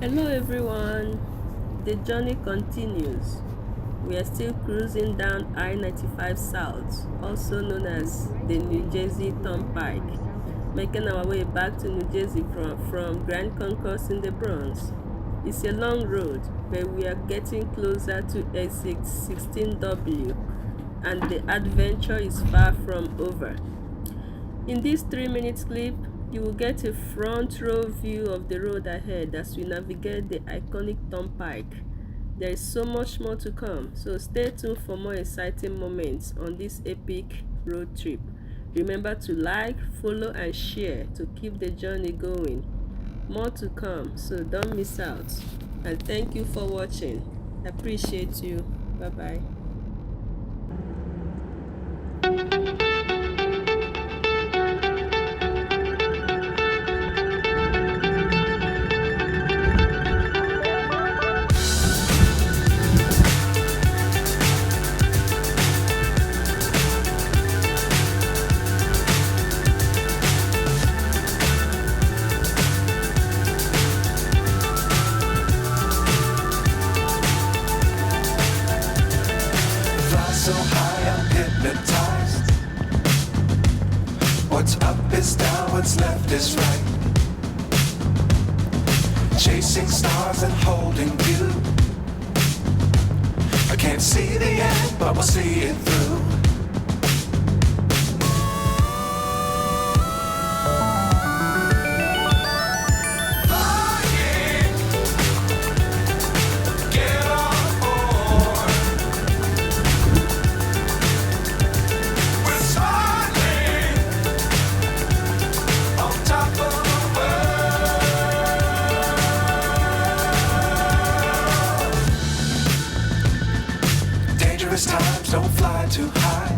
Hello everyone, the journey continues. We are still cruising down I-95 South, also known as the New Jersey Turnpike, making our way back to New Jersey from Grand Concourse in the Bronx. It's a long road, but we are getting closer to exit 16W, and the adventure is far from over. In this 3-minute clip, you will get a front row view of the road ahead as we navigate the iconic turnpike. There is so much more to come, so stay tuned for more exciting moments on this epic road trip. Remember to like, follow and share to keep the journey going. More to come, so don't miss out. And thank you for watching. Appreciate you. Bye bye. So high I'm hypnotized. What's up is down, what's left is right. Chasing stars and holding you. I can't see the end, but we'll see it through. Dangerous times, don't fly too high.